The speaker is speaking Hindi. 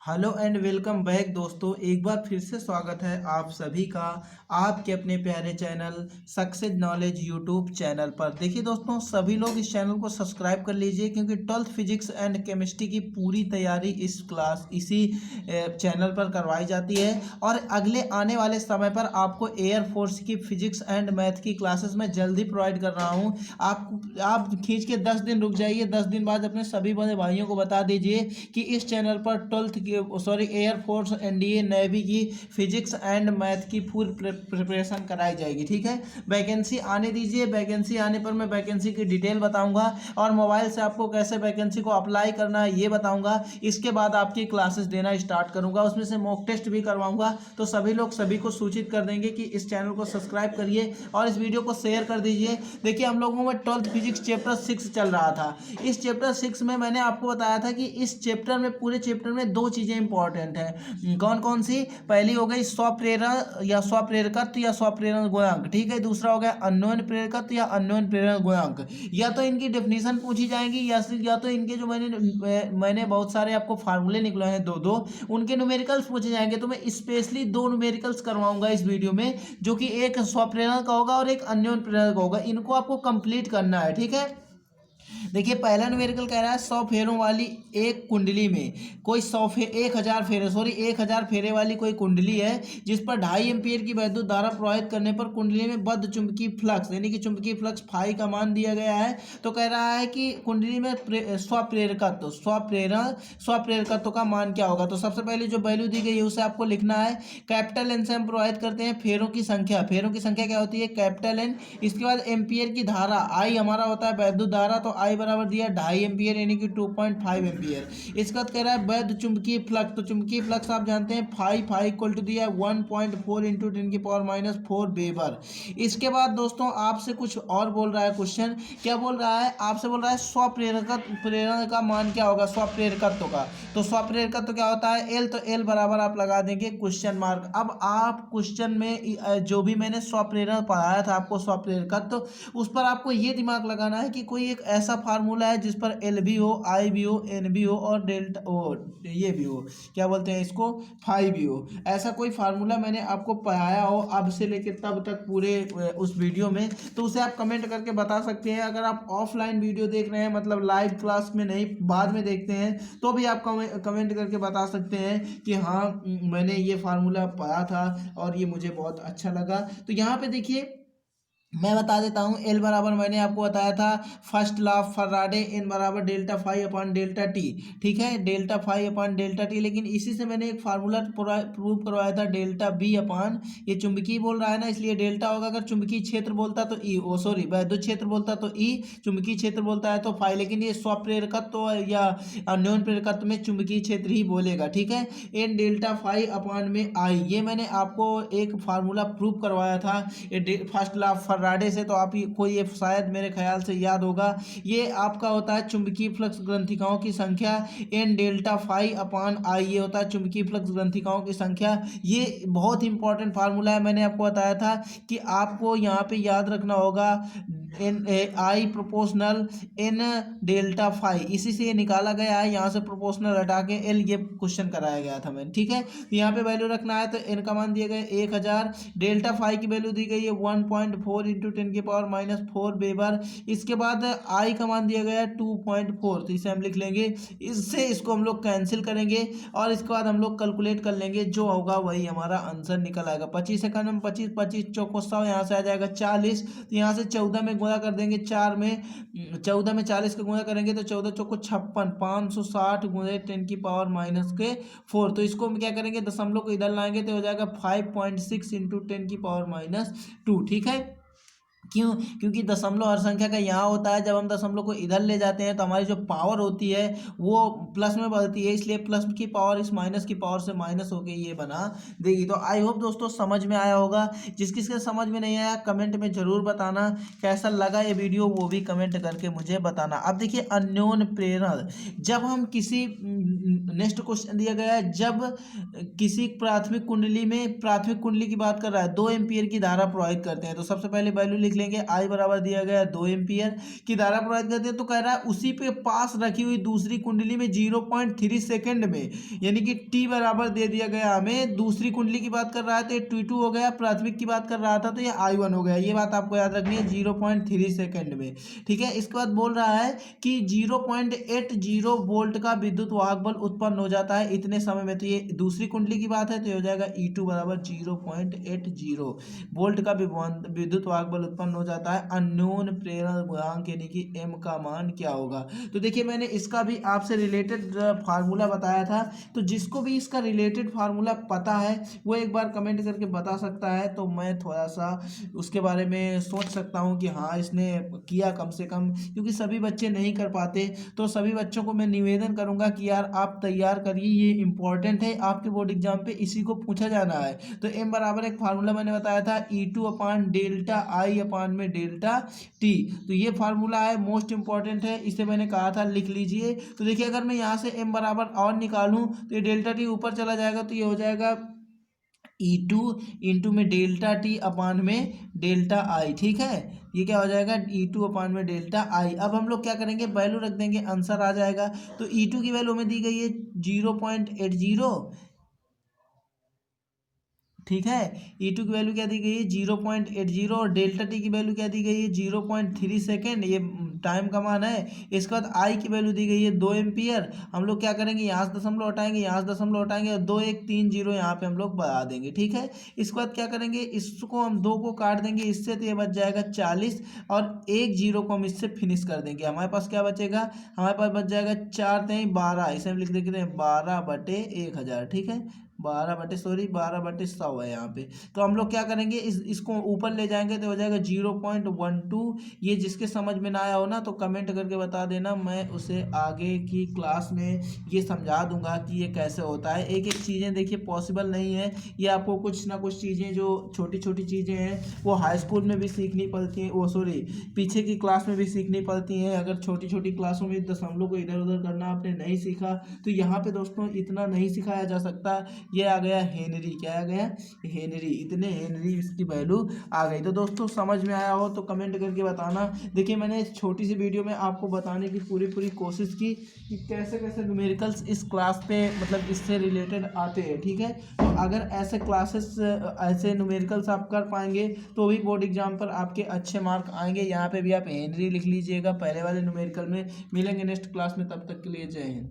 हेलो एंड वेलकम बैक दोस्तों। एक बार फिर से स्वागत है आप सभी का आपके अपने प्यारे channel success knowledge YouTube channel पर। देखिए दोस्तों, सभी लोग इस चैनल को सब्सक्राइब कर लीजिए क्योंकि 12th फिजिक्स एंड केमिस्ट्री की पूरी तैयारी इसी चैनल पर करवाई जाती है। और अगले आने वाले समय पर आपको एयरफोर्स की फिजिक्स एंड मैथ की क्लासेस मैं जल्दी प्रोवाइड कर रहा हूँ। आप खींच के 10 दिन रुक जाइए, 10 दिन बाद अपने सभी बड़े भाइयों को बता दीजिए कि इस चैनल पर एयरफोर्स एनडीए नेवी की फिजिक्स एंड मैथ की फुल प्रिपरेशन कराई जाएगी। ठीक है, वैकेंसी आने दीजिए। वैकेंसी आने पर मैं वैकेंसी की डिटेल बताऊंगा और मोबाइल से आपको कैसे वैकेंसी को अप्लाई करना है ये बताऊंगा। इसके बाद आपकी क्लासेस देना स्टार्ट करूंगा, उसमें से मॉक टेस्ट भी करवाऊंगा। तो सभी लोग सभी को सूचित कर देंगे कि इस चैनल को सब्सक्राइब करिए और इस वीडियो को शेयर कर दीजिए। देखिए, हम लोगों में 12th फिजिक्स चैप्टर 6 चल रहा था। इस चैप्टर 6 में मैंने आपको बताया था कि इस चैप्टर में पूरे चैप्टर में दो चीजें इंपॉर्टेंट है। कौन कौन सी? पहली हो गई स्वप्रेरण या स्वप्रेरकत्व या स्वप्रेरण गुणांक। ठीक है, दूसरा हो गया अन्योन्य प्रेरकत्व या अन्योन्य प्रेरण गुणांक। या तो इनकी डेफिनेशन पूछी जाएगी या तो इनके जो मैंने बहुत सारे आपको फार्मूले निकले हैं दो दो, उनके न्यूमेरिकल्स पूछे जाएंगे। तो मैं स्पेशली दो न्यूमेरिकल्स करवाऊंगा इस वीडियो में, जो कि एक स्वप्रेरण का होगा और एक अन्योन्य प्रेरण का होगा। इनको आपको कंप्लीट करना है। ठीक है, देखिए पहला न्यूमेरिकल कह रहा है 100 फेरों वाली एक कुंडली में कोई 1,000 फेरे वाली कोई कुंडली है जिस पर 2.5 एम्पीयर की वैद्युत धारा प्रवाहित करने पर कुंडली में बद्ध चुंबकीय फ्लक्स यानी कि चुंबकीय फ्लक्स फाई का मान दिया गया है। तो कह रहा है कि कुंडली में स्वप्रेरकत्व का मान क्या होगा। तो सबसे पहले जो वैल्यू दी गई है उसे आपको लिखना है। कैपिटल एन से हम प्रवाहित करते हैं फेरों की संख्या। फेरों की संख्या क्या होती है? Capital N. इसके बाद एम्पियर की धारा आई हमारा होता है वैद्युत धारा, तो आई बराबर दिया 2.5 एम्पियर यानी कि 2.5 एम्पियर। इसके बाद कह रहा है वैद्य चुंबकीय फ्लक्स। तो चुंबकीय फ्लक्स आप जानते हैं फाई इक्वल टू दिया है 1.4 इंटू 10⁻⁴ वेबर। इसके बाद दोस्तों आपसे कुछ और बोल रहा है क्वेश्चन। क्या बोल रहा है? आपसे बोल रहा है स्वप्रेरकत्व प्रेरण का मान क्या होगा स्वप्रेरकत्व का। तो स्वप्रेरकत्व क्या होता है? एल। तो एल बराबर आप लगा देंगे क्वेश्चन मार्क। अब आप क्वेश्चन में जो भी मैंने स्वप्रेरण पढ़ाया था आपको स्वप्रेरकत्व, उस पर आपको ये दिमाग लगाना है कि कोई एक ऐसा फार्मूला है जिस पर एल भी हो, आई भी हो, एन भी हो और डेल्टा ओ ये भी हो, क्या बोलते हैं इसको, फाई भी हो। ऐसा कोई फार्मूला मैंने आपको पढ़ाया हो अब से लेकर तब तक पूरे उस वीडियो में, तो उसे आप कमेंट करके बता सकते हैं। अगर आप ऑफलाइन वीडियो देख रहे हैं, मतलब लाइव क्लास में नहीं बाद में देखते हैं, तो भी आप कमेंट करके बता सकते हैं कि हाँ मैंने ये फार्मूला पढ़ा था और ये मुझे बहुत अच्छा लगा। तो यहाँ पे देखिए मैं बता देता हूँ। एल बराबर मैंने आपको बताया था first law of Faraday, N बराबर delta phi upon delta T. ठीक है, delta phi upon delta T. लेकिन इसी से मैंने एक फार्मूला प्रूव करवाया था डेल्टा बी अपॉन, ये चुंबकीय बोल रहा है ना इसलिए डेल्टा होगा। अगर चुंबकीय क्षेत्र बोलता तो ई, ओ सॉरी वैद्युत क्षेत्र बोलता तो ई, चुंबकीय क्षेत्र बोलता है तो फाई। लेकिन ये स्वप्रेरकत्व या अन्योन्य प्रेरकत्व में चुंबकीय क्षेत्र ही बोलेगा। ठीक है, एन डेल्टा फाई अपॉन में आई, ये मैंने आपको एक फार्मूला प्रूव करवाया था फर्स्ट लॉ ऑफ फैराडे से। तो आप को ये शायद मेरे ख्याल से याद होगा। ये आपका होता है चुंबकीय फ्लक्स ग्रंथिकाओं की संख्या N delta phi upon I, ये होता है चुंबकीय फ्लक्स ग्रंथिकाओं की संख्या। ये बहुत इंपॉर्टेंट फार्मूला है। मैंने आपको बताया था कि आपको यहाँ पे याद रखना होगा N I proportional N delta phi, इसी से ये निकाला गया है। यहाँ से प्रोपोर्शनल हटा के एल ये क्वेश्चन कराया गया था मैंने। ठीक है, तो यहाँ पे वैल्यू रखना है। तो एन का मान दिया गया 1000, डेल्टा फाई की वैल्यू दी गई है 1.4 इंटू 10⁻⁴ वेबर। इसके बाद आई का मान दिया गया है 2.4, तो इसे हम लिख लेंगे। इससे इसको हम लोग कैंसिल करेंगे और इसके बाद हम लोग कैलकुलेट कर लेंगे, जो होगा वही हमारा आंसर निकल आएगा। 25 सेकंड में 25, 25 चौको 100, यहाँ से आ जाएगा 40। तो यहाँ से 14 में गुणा कर देंगे, 4 में 14 में 40 का गुणा करेंगे तो 14 चौको 56, 560 गुणे 10⁻⁴। तो इसको हम क्या करेंगे, दशमलव को इधर लाएंगे तो हो जाएगा 5.6 इंटू 10⁻²। ठीक है, क्यों? क्योंकि दशमलव हर संख्या का यहाँ होता है, जब हम दशमलव को इधर ले जाते हैं तो हमारी जो पावर होती है वो प्लस में बढ़ती है, इसलिए प्लस की पावर इस माइनस की पावर से माइनस होके ये बना देगी। तो आई होप दोस्तों समझ में आया होगा। जिस किसके समझ में नहीं आया कमेंट में जरूर बताना। कैसा लगा ये वीडियो वो भी कमेंट करके मुझे बताना। अब देखिए अन्योन्य प्रेरण, जब हम किसी नेक्स्ट क्वेश्चन दिया गया है, जब किसी प्राथमिक कुंडली की बात कर रहा है 2 एम्पीयर की धारा प्रवाहित करते हैं। तो सबसे पहले वैल्यू लिख लेंगे। आई बराबर दिया गया 2 एम्पियर की धारा प्रवाहित करते हैं, तो कह रहा है उसी पे पास रखी हुई दूसरी कुंडली में 0.3 सेकंड में, यानी कि टी बराबर दे दिया गया हमें। दूसरी कुंडली की बात कर रहा है तो ये T2 हो गया, प्राथमिक की बात कर रहा था तो ये I1 हो गया। ये बात आपको याद रखनी है 0.3 सेकंड में, ठीक है। इसके बाद बोल रहा है कि 0.80 वोल्ट का विद्युत वाहक बल उत्पन्न हो जाता है इतने समय में। तो ये दूसरी कुंडली की बात है, तो ये हो जाएगा E2 बराबर 0.80 वोल्ट का विद्युत वाहक बल उत्पन्न हो जाता है। अन्योन प्रेरण गुणांक यानी कि M का मान क्या होगा। तो देखिए मैंने इसका भी आपसे रिलेटेड फार्मूला बताया था, तो जिसको भी इसका रिलेटेड फार्मूला पता है वो एक बार कमेंट करके बता सकता है, तो मैं थोड़ा सा उसके बारे में सोच सकता हूँ कि हाँ इसने किया कम से कम, क्योंकि सभी बच्चे नहीं कर पाते। तो सभी बच्चों को मैं निवेदन करूँगा कि यार आप तैयार करिए, ये इंपॉर्टेंट है, आपके बोर्ड एग्जाम पे इसी को पूछा जाना है। तो M बराबर एक फार्मूला मैंने बताया था E2 अपान डेल्टा I अपान में डेल्टा T। तो ये फार्मूला है, मोस्ट इंपॉर्टेंट है, इसे मैंने कहा था लिख लीजिए। तो देखिए अगर मैं यहाँ से M बराबर और निकालूं तो ये डेल्टा T ऊपर चला जाएगा, तो ये हो जाएगा E2 इंटू में डेल्टा T अपान में डेल्टा I, ठीक है। ये क्या हो जाएगा E2 अपान में डेल्टा I। अब हम लोग क्या करेंगे, वैल्यू रख देंगे, आंसर आ जाएगा। तो E2 की वैल्यू हमें दी गई है 0.80, ठीक है। E2 की वैल्यू क्या दी गई है 0.80, और डेल्टा टी की वैल्यू क्या दी गई है 0.3 सेकेंड, ये टाइम का मान है। इसके बाद आई की वैल्यू दी गई है 2 एम्पियर। हम लोग क्या करेंगे, यहाँ से दशमलव हटाएंगे, यहाँ से दशमलव हटाएंगे, और 2 1 3 0 यहाँ पे हम लोग बढ़ा देंगे, ठीक है। इसके बाद क्या करेंगे, इसको हम 2 को काट देंगे इससे, तो ये बच जाएगा 40, और 1 0 को हम इससे फिनिश कर देंगे। हमारे पास क्या बचेगा, हमारे पास बच जाएगा 4 3 12, इसे हम लिख देते हैं 12/1000, ठीक है। 12/100 है यहाँ पे। तो हम लोग क्या करेंगे, इसको ऊपर ले जाएंगे तो हो जाएगा 0.12। ये जिसके समझ में ना आया हो ना तो कमेंट करके बता देना, मैं उसे आगे की क्लास में ये समझा दूंगा कि ये कैसे होता है। एक एक चीज़ें देखिए पॉसिबल नहीं है, ये आपको कुछ ना कुछ चीज़ें जो छोटी छोटी चीज़ें हैं वो हाई स्कूल में भी सीखनी पड़ती हैं, वो सॉरी पीछे की क्लास में भी सीखनी पड़ती हैं। अगर छोटी छोटी क्लासों में दशमलव को इधर उधर करना आपने नहीं सीखा तो यहाँ पे दोस्तों इतना नहीं सिखाया जा सकता। ये आ गया हेनरी, क्या आ गया हेनरी, इतने हेनरी इसकी वैल्यू आ गई। तो दोस्तों समझ में आया हो तो कमेंट करके बताना। देखिए मैंने इस छोटी सी वीडियो में आपको बताने की पूरी कोशिश की कि कैसे कैसे न्यूमेरिकल्स इस क्लास पे मतलब इससे रिलेटेड आते हैं, ठीक है। तो अगर ऐसे क्लासेस ऐसे न्यूमेरिकल्स आप कर पाएंगे तो भी बोर्ड एग्जाम पर आपके अच्छे मार्क आएंगे। यहाँ पे भी आप हेनरी लिख लीजिएगा पहले वाले न्यूमेरिकल में। मिलेंगे नेक्स्ट क्लास में, तब तक के लिए जय हिंद।